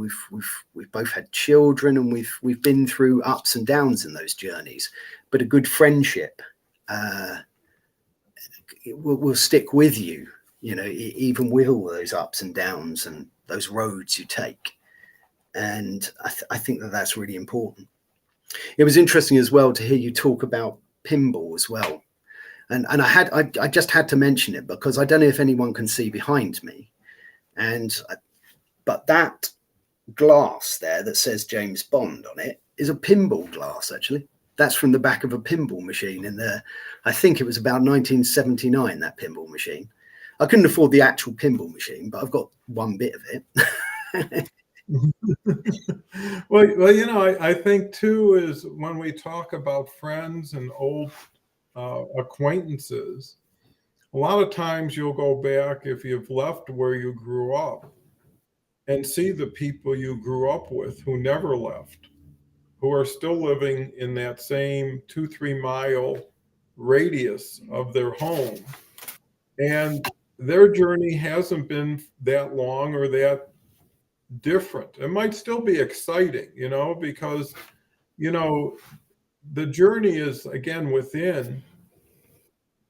we've both had children, and we've been through ups and downs in those journeys. But a good friendship will stick with you. You know, even with all those ups and downs and those roads you take. And I think that's really important. It was interesting as well to hear you talk about pinball as well. And I just had to mention it because I don't know if anyone can see behind me. But that glass there that says James Bond on it is a pinball glass, actually. That's from the back of a pinball machine in there. I think it was about 1979, that pinball machine. I couldn't afford the actual pinball machine, but I've got one bit of it. Well, you know, I think too is when we talk about friends and old acquaintances, a lot of times you'll go back if you've left where you grew up, and see the people you grew up with who never left, who are still living in that same 2-3 mile radius of their home. And their journey hasn't been that long or that different. It might still be exciting, because, the journey is, again, within.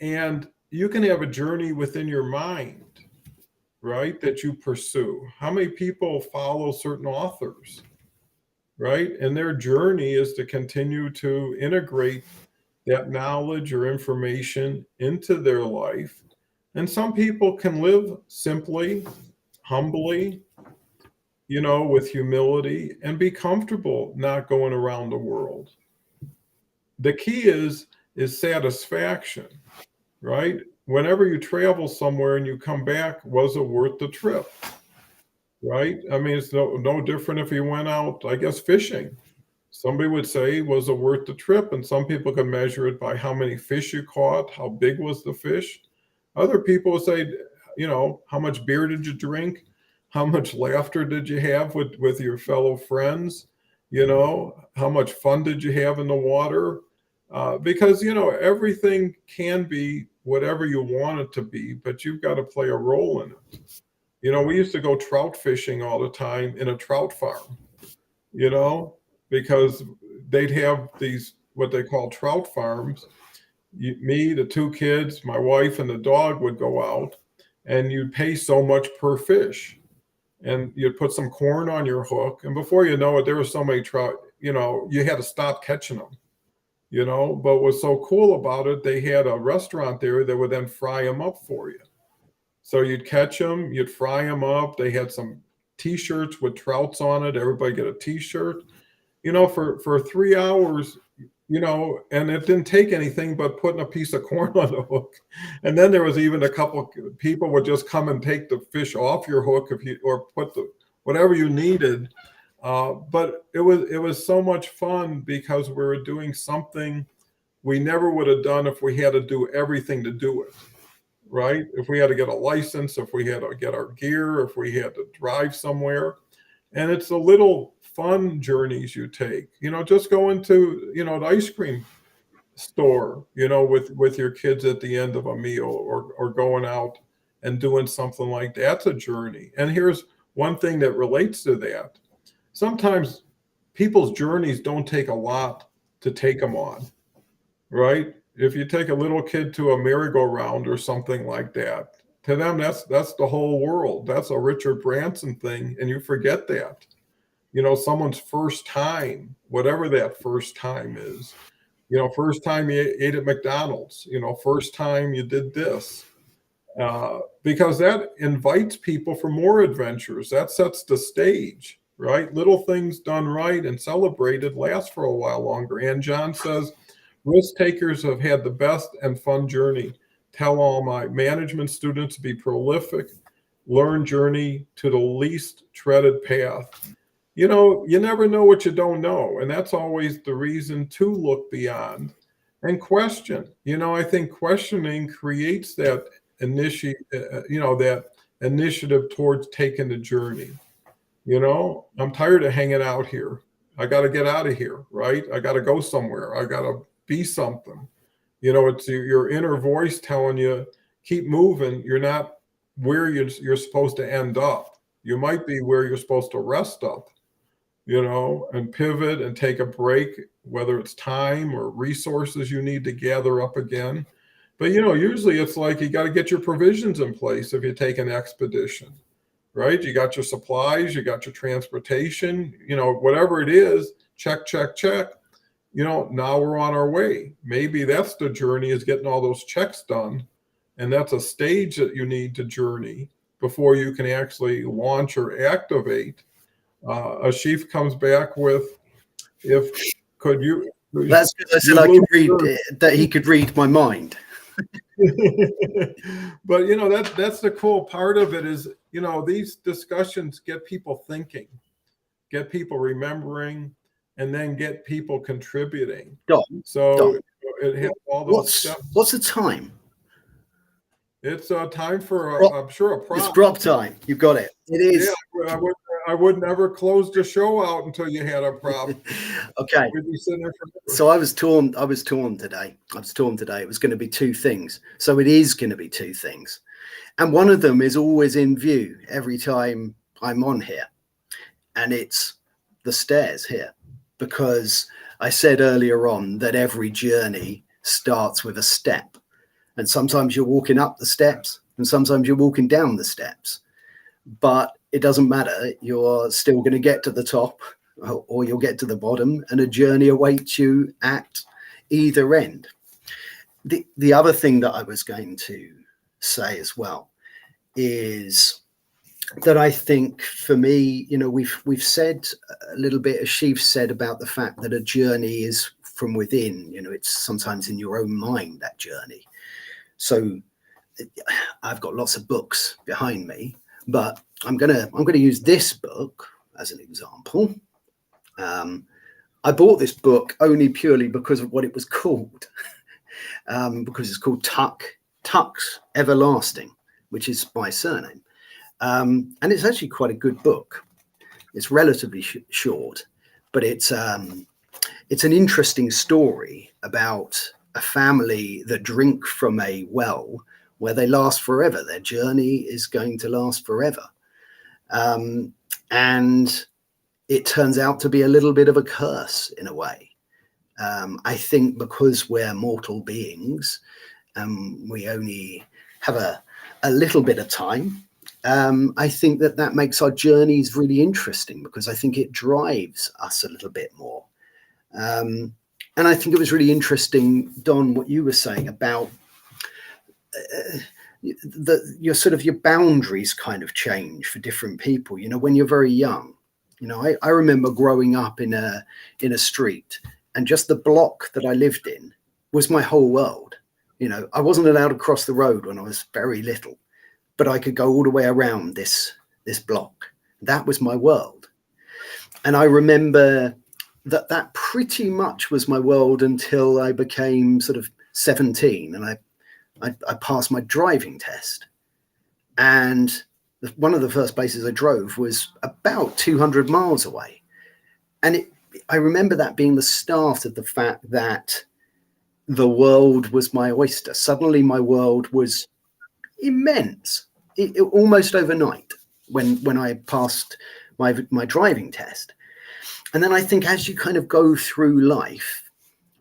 And you can have a journey within your mind, right, that you pursue. How many people follow certain authors, right? And their journey is to continue to integrate that knowledge or information into their life. And some people can live simply, humbly, with humility, and be comfortable not going around the world. The key is satisfaction, right? Whenever you travel somewhere and you come back, was it worth the trip? Right? I mean, it's no different if you went out, I guess, fishing. Somebody would say, was it worth the trip? And some people can measure it by how many fish you caught, how big was the fish. Other people would say, how much beer did you drink? How much laughter did you have with your fellow friends? How much fun did you have in the water? Because, everything can be whatever you want it to be, but you've got to play a role in it. We used to go trout fishing all the time in a trout farm, because they'd have these, what they call trout farms. Me, the 2 kids, my wife, and the dog would go out, and you'd pay so much per fish. And you'd put some corn on your hook, and before you know it, there were so many trout, you had to stop catching them. But what's so cool about it, they had a restaurant there that would then fry them up for you. So you'd catch them, you'd fry them up. They had some T-shirts with trouts on it. Everybody get a T-shirt, for 3 hours, and it didn't take anything but putting a piece of corn on the hook. And then there was even a couple people would just come and take the fish off your hook or put whatever you needed. But it was so much fun because we were doing something we never would have done if we had to do everything to do it, right? If we had to get a license, if we had to get our gear, if we had to drive somewhere. And it's the little fun journeys you take, just go into, the ice cream store, with your kids at the end of a meal, or going out and doing something like that. That's a journey. And here's one thing that relates to that. Sometimes people's journeys don't take a lot to take them on, right? If you take a little kid to a merry-go-round or something like that, to them, that's the whole world. That's a Richard Branson thing, and you forget that. Someone's first time, whatever that first time is, first time you ate at McDonald's, first time you did this, because that invites people for more adventures. That sets the stage, right? Little things done right and celebrated last for a while longer. And John says, risk takers have had the best and fun journey. Tell all my management students to be prolific, learn journey to the least treaded path. You never know what you don't know. And that's always the reason to look beyond and question. I think questioning creates that that initiative towards taking the journey. I'm tired of hanging out here. I got to get out of here, right? I got to go somewhere. I got to be something. It's your inner voice telling you, keep moving. You're not where you're supposed to end up. You might be where you're supposed to rest up, and pivot and take a break, whether it's time or resources you need to gather up again. But, usually it's like you got to get your provisions in place if you take an expedition, right? You got your supplies, you got your transportation, whatever it is, check, check, check. Now we're on our way. Maybe that's the journey, is getting all those checks done. And that's a stage that you need to journey before you can actually launch or activate. Ashif comes back with, that's good. I said I could read that he could read my mind. But that's the cool part of it is, these discussions get people thinking, get people remembering, and then get people contributing. Don, it has all those steps. What's the time? It's time for I'm sure a prop. It's prop time. You got it. It is. Yeah, I would never close the show out until you had a problem. Okay. We'd be sitting there forever. So I was torn today. It was going to be two things. So it is going to be two things. And one of them is always in view every time I'm on here. And it's the stairs here. Because I said earlier on that every journey starts with a step. And sometimes you're walking up the steps and sometimes you're walking down the steps. But it doesn't matter. You're still going to get to the top, or you'll get to the bottom, and a journey awaits you at either end. The other thing that I was going to say as well is that I think for me, we've said a little bit, as Shiv said, about the fact that a journey is from within. It's sometimes in your own mind, that journey. So I've got lots of books behind me, but I'm gonna use this book as an example. I bought this book only purely because of what it was called, because it's called Tuck's Everlasting, which is my surname, and it's actually quite a good book. It's relatively short, but it's an interesting story about a family that drink from a well where they last forever. Their journey is going to last forever. And it turns out to be a little bit of a curse in a way. I think because we're mortal beings, we only have a little bit of time. I think that makes our journeys really interesting, because I think it drives us a little bit more. And I think it was really interesting, Don, what you were saying about your boundaries kind of change for different people. When you're very young, I remember growing up in a street, and just the block that I lived in was my whole world. I wasn't allowed to cross the road when I was very little, but I could go all the way around this block. That was my world. And I remember that pretty much was my world until I became sort of 17, and I passed my driving test. And one of the first places I drove was about 200 miles away. And I remember that being the start of the fact that the world was my oyster. Suddenly my world was immense, almost overnight when I passed my driving test. And then I think as you kind of go through life,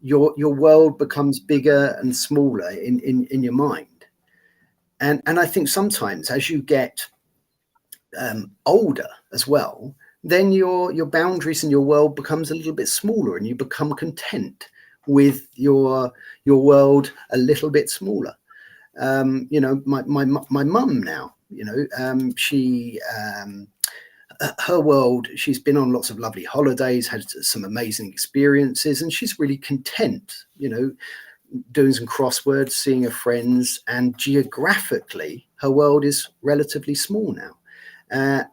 your world becomes bigger and smaller in your mind. And I think sometimes as you get older as well, then your boundaries and your world becomes a little bit smaller, and you become content with your world a little bit smaller. My mum now, she her world, she's been on lots of lovely holidays, had some amazing experiences, and she's really content, doing some crosswords, seeing her friends, and geographically her world is relatively small now.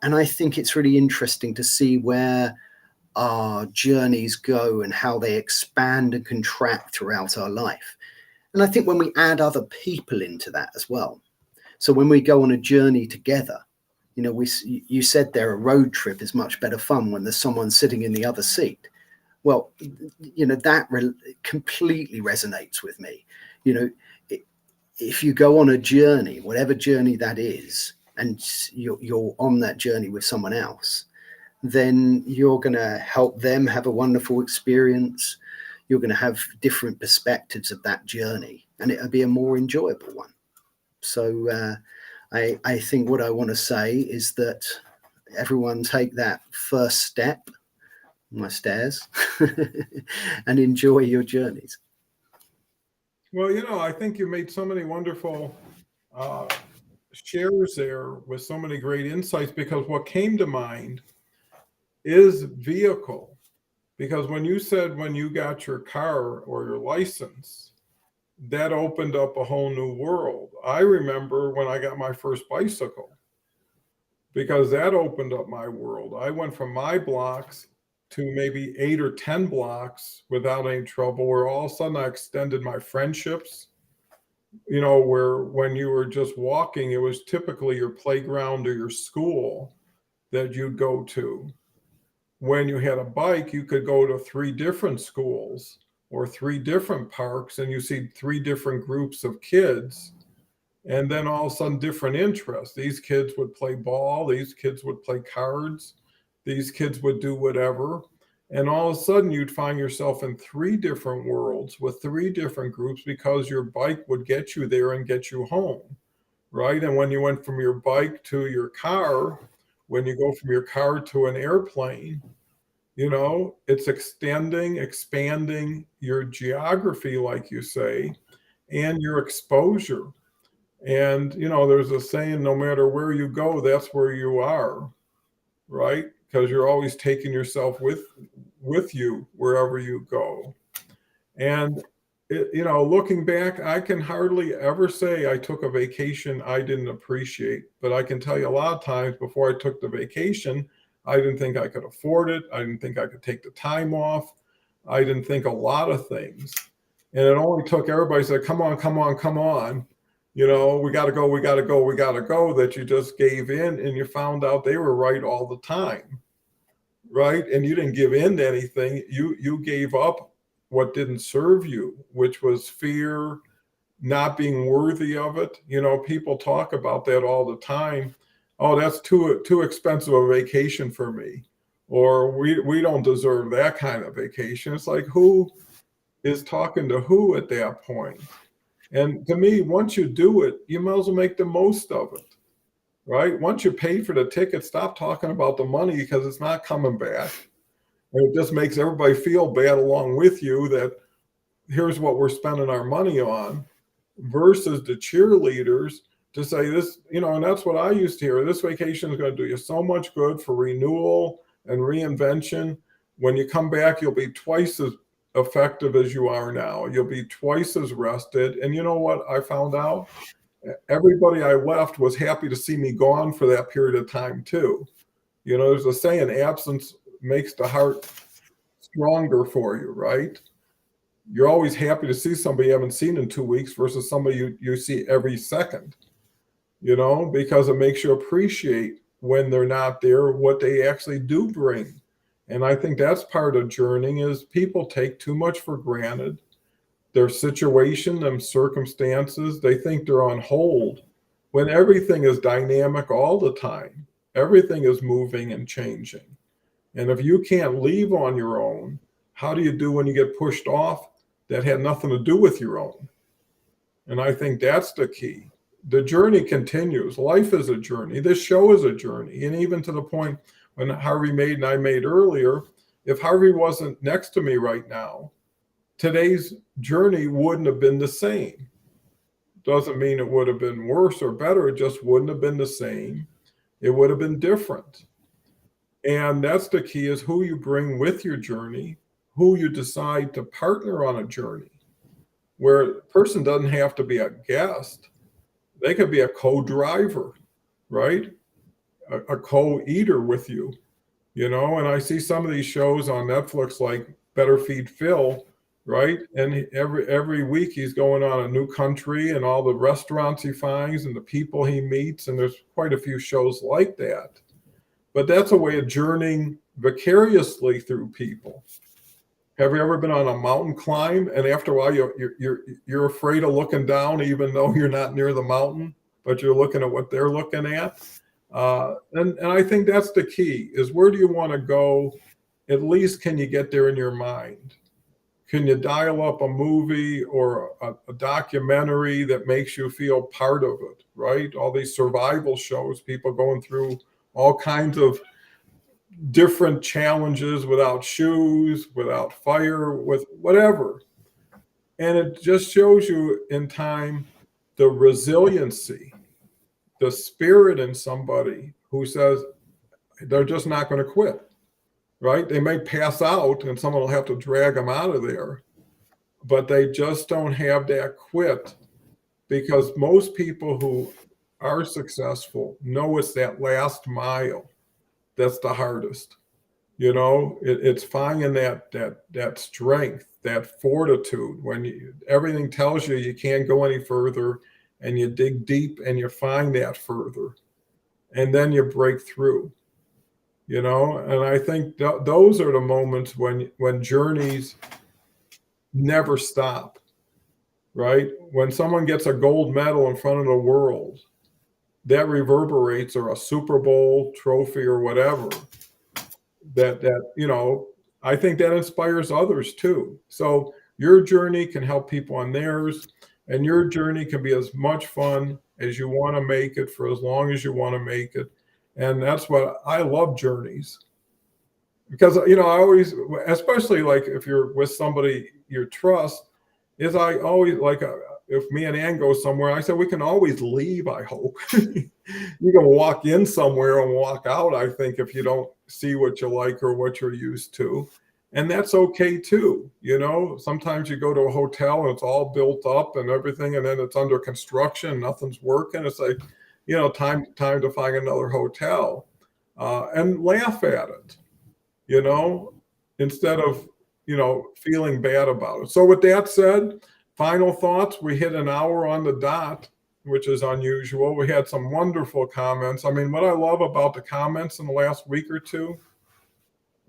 And I think it's really interesting to see where our journeys go and how they expand and contract throughout our life. And I think when we add other people into that as well, so when we go on a journey together, you said there a road trip is much better fun when there's someone sitting in the other seat. Well, that completely resonates with me. If you go on a journey, whatever journey that is, and you're on that journey with someone else, then you're going to help them have a wonderful experience. You're going to have different perspectives of that journey, and it'll be a more enjoyable one. So I think what I want to say is that everyone take that first step, my stairs, and enjoy your journeys. Well, I think you made so many wonderful shares there with so many great insights, because what came to mind is vehicle. Because when you said when you got your car or your license, that opened up a whole new world. I remember when I got my first bicycle, because that opened up my world. I went from my blocks to maybe 8 or 10 blocks without any trouble, where all of a sudden I extended my friendships, where when you were just walking, it was typically your playground or your school. that you'd go to. When you had a bike, you could go to 3 different schools or 3 different parks, and you see 3 different groups of kids, and then all of a sudden different interests. These kids would play ball, these kids would play cards, these kids would do whatever. And all of a sudden you'd find yourself in 3 different worlds with 3 different groups because your bike would get you there and get you home, right? And when you went from your bike to your car, when you go from your car to an airplane, you know, it's expanding your geography, like you say, and your exposure. And, you know, there's a saying, no matter where you go, that's where you are, right? Because you're always taking yourself with you wherever you go. And, you know, looking back, I can hardly ever say I took a vacation I didn't appreciate. But I can tell you a lot of times before I took the vacation, I didn't think I could afford it. I didn't think I could take the time off. I didn't think a lot of things. And it only took everybody said, come on, come on, come on. You know, we got to go, we got to go, we got to go, that you just gave in, and you found out they were right all the time, right? And you didn't give in to anything. You gave up what didn't serve you, which was fear, not being worthy of it. You know, people talk about that all the time. Oh, that's too expensive a vacation for me, or we don't deserve that kind of vacation. It's like, who is talking to who at that point? And to me, once you do it, you might as well make the most of it, right? Once you pay for the ticket, stop talking about the money because it's not coming back. And it just makes everybody feel bad along with you that here's what we're spending our money on, versus the cheerleaders to say this, you know, and that's what I used to hear. This vacation is going to do you so much good for renewal and reinvention. When you come back, you'll be twice as effective as you are now. You'll be twice as rested. And you know what I found out? Everybody I left was happy to see me gone for that period of time too. You know, there's a saying, absence makes the heart stronger for you, right? You're always happy to see somebody you haven't seen in 2 weeks versus somebody you see every second, you know, because it makes you appreciate when they're not there, what they actually do bring. And I think that's part of journeying, is people take too much for granted. Their situation, them circumstances, they think they're on hold when everything is dynamic all the time. Everything is moving and changing. And if you can't leave on your own, how do you do when you get pushed off that had nothing to do with your own? And I think that's the key. The journey continues. Life is a journey. This show is a journey. And even to the point when Harvey made and I made earlier, if Harvey wasn't next to me right now, today's journey wouldn't have been the same. Doesn't mean it would have been worse or better. It just wouldn't have been the same. It would have been different. And that's the key, is who you bring with your journey, who you decide to partner on a journey, where a person doesn't have to be a guest. They could be a co-driver, right? A co-eater with you, you know. And I see some of these shows on Netflix like Better Feed Phil, right? And every week he's going on a new country and all the restaurants he finds and the people he meets. And there's quite a few shows like that. But that's a way of journeying vicariously through people. Have you ever been on a mountain climb, and after a while you're afraid of looking down, even though you're not near the mountain, but you're looking at what they're looking at? And I think that's the key, is where do you want to go? At least can you get there in your mind? Can you dial up a movie or a documentary that makes you feel part of it, right? All these survival shows, people going through all kinds of different challenges without shoes, without fire, with whatever. And it just shows you in time the resiliency, the spirit in somebody who says they're just not going to quit, right? They may pass out and someone will have to drag them out of there, but they just don't have that quit, because most people who are successful know it's that last mile that's the hardest. You know, it's finding that strength, that fortitude when everything tells you can't go any further, and you dig deep and you find that further, and then you break through. And I think those are the moments when journeys never stop, right? When someone gets a gold medal in front of the world, that reverberates, or a Super Bowl trophy or whatever, that I think that inspires others too. So your journey can help people on theirs, and your journey can be as much fun as you want to make it for as long as you want to make it. And that's what I love, journeys. Because I always, especially like if you're with somebody you trust, is I always like, if me and Ann go somewhere, I said we can always leave. I hope you can walk in somewhere and walk out, I think, if you don't see what you like or what you're used to, and that's okay too. Sometimes you go to a hotel and it's all built up and everything, and then it's under construction, nothing's working. It's like, time to find another hotel, and laugh at it, instead of, feeling bad about it. So with that said, final thoughts. We hit an hour on the dot, which is unusual. We had some wonderful comments. I mean, what I love about the comments in the last week or two,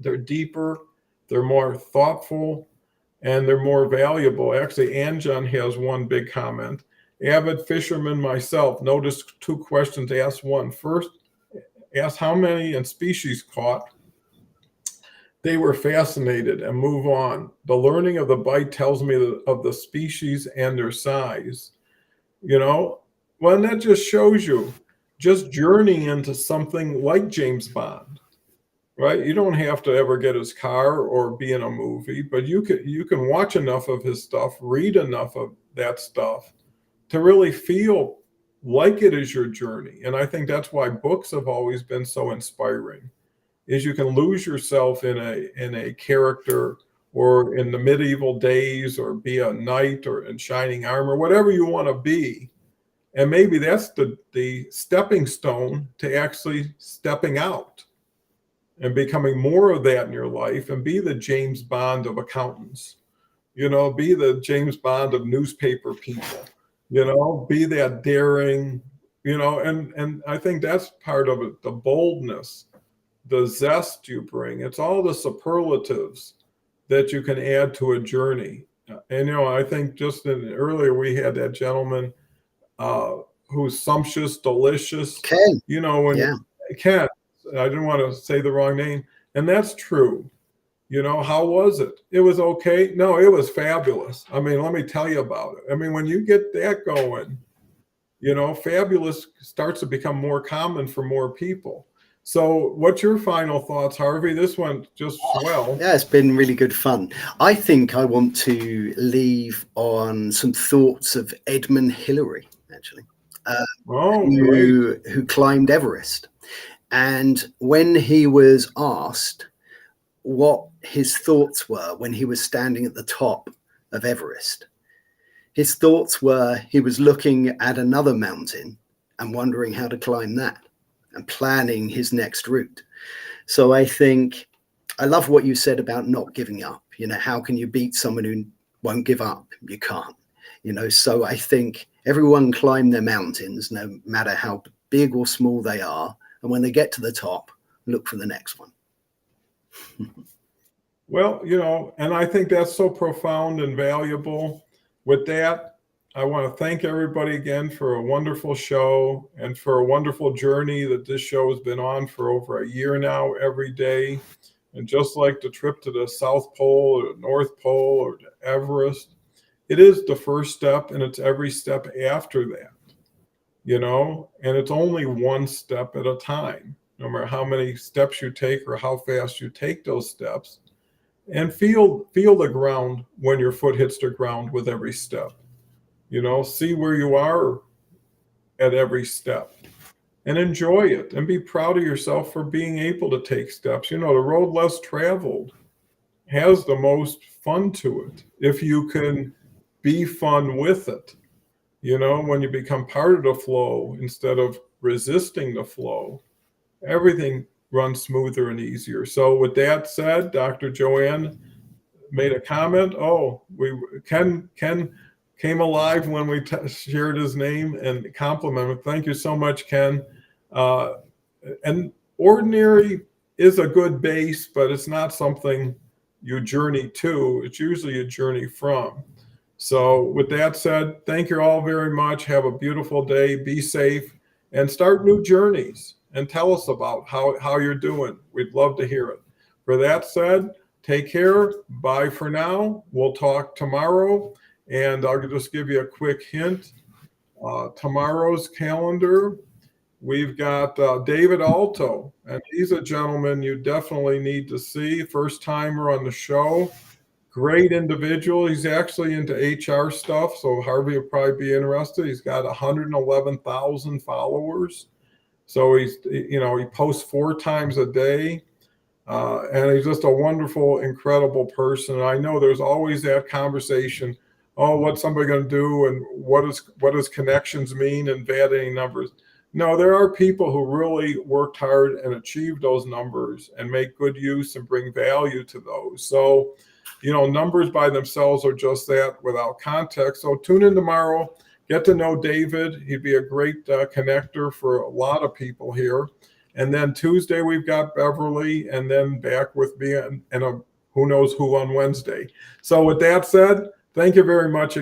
they're deeper, they're more thoughtful, and they're more valuable. Actually, Anjan has one big comment. Avid fisherman myself, noticed 2 questions asked. One, first, asked how many and species caught. They were fascinated and move on. The learning of the bite tells me of the species and their size. Well, and that just shows you, just journeying into something like James Bond, right? You don't have to ever get his car or be in a movie, but you can watch enough of his stuff, read enough of that stuff to really feel like it is your journey. And I think that's why books have always been so inspiring, is you can lose yourself in a character, or in the medieval days, or be a knight, or in shining armor, whatever you want to be. And maybe that's the stepping stone to actually stepping out and becoming more of that in your life, and be the James Bond of accountants, be the James Bond of newspaper people, be that daring, and I think that's part of it, the boldness, the zest you bring. It's all the superlatives that you can add to a journey. And, I think just earlier we had that gentleman who's sumptuous, delicious. Ken. Ken, I didn't want to say the wrong name. And that's true. How was it? It was okay. No, it was fabulous. I mean, let me tell you about it. I mean, when you get that going, fabulous starts to become more common for more people. So what's your final thoughts, Harvey? This one just swell. Yeah, it's been really good fun. I think I want to leave on some thoughts of Edmund Hillary, actually, who climbed Everest. And when he was asked what his thoughts were when he was standing at the top of Everest, his thoughts were he was looking at another mountain and wondering how to climb that, and planning his next route. So I think I love what you said about not giving up. How can you beat someone who won't give up? You can't. So I think everyone climb their mountains, no matter how big or small they are. And when they get to the top, look for the next one. Well, and I think that's so profound and valuable. With that, I want to thank everybody again for a wonderful show, and for a wonderful journey that this show has been on for over a year now, every day. And just like the trip to the South Pole or the North Pole or to Everest, it is the first step, and it's every step after that, and it's only one step at a time, no matter how many steps you take or how fast you take those steps. And feel the ground when your foot hits the ground with every step. See where you are at every step, and enjoy it, and be proud of yourself for being able to take steps. The road less traveled has the most fun to it if you can be fun with it. When you become part of the flow instead of resisting the flow, everything runs smoother and easier. So with that said, Dr. Joanne made a comment. Ken came alive when we shared his name and complimented. Thank you so much, Ken. And ordinary is a good base, but it's not something you journey to. It's usually a journey from. So with that said, thank you all very much. Have a beautiful day. Be safe and start new journeys and tell us about how you're doing. We'd love to hear it. For that said, take care. Bye for now. We'll talk tomorrow. And I'll just give you a quick hint. Tomorrow's calendar, we've got David Alto, and he's a gentleman you definitely need to see. First timer on the show. Great individual. He's actually into HR stuff, so Harvey will probably be interested. He's got 111,000 followers. So he posts 4 times a day. And he's just a wonderful, incredible person. And I know there's always that conversation, oh, what's somebody going to do? And what does connections mean and vanity numbers? No, there are people who really worked hard and achieved those numbers and make good use and bring value to those. So, numbers by themselves are just that without context. So tune in tomorrow, get to know David. He'd be a great connector for a lot of people here. And then Tuesday, we've got Beverly, and then back with me and who knows who on Wednesday. So with that said, thank you very much.